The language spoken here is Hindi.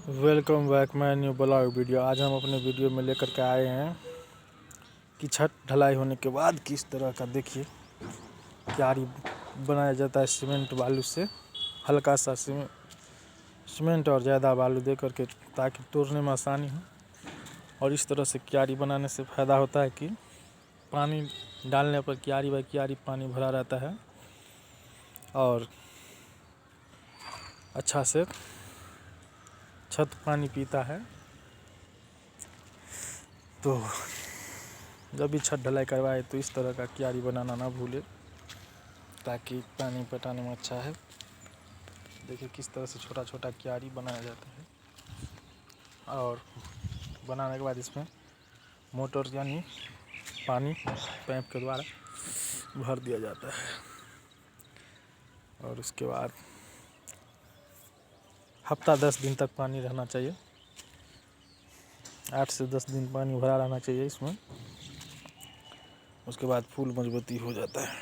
Welcome back my new blog video. आज हम अपने वीडियो में लेकर के आए हैं कि छत ढलाई होने के बाद किस तरह का देखिए क्यारी बनाया जाता है सीमेंट बालू से। हल्का सा सीमेंट और ज़्यादा बालू दे करके ताकि तोड़ने में आसानी हो। और इस तरह से क्यारी बनाने से फ़ायदा होता है कि पानी डालने पर क्यारी बाई क्यारी पानी भरा रहता है और अच्छा से छत पानी पीता है। तो जब भी छत ढलाई करवाए तो इस तरह का क्यारी बनाना ना भूले ताकि पानी पटाने में अच्छा है। देखिए किस तरह से छोटा छोटा क्यारी बनाया जाता है और बनाने के बाद इसमें मोटर यानी पानी पाइप के द्वारा भर दिया जाता है और उसके बाद हफ्ता 10 दिन तक पानी रहना चाहिए। 8 से 10 दिन पानी भरा रहना चाहिए इसमें। उसके बाद फुल मजबूती हो जाता है।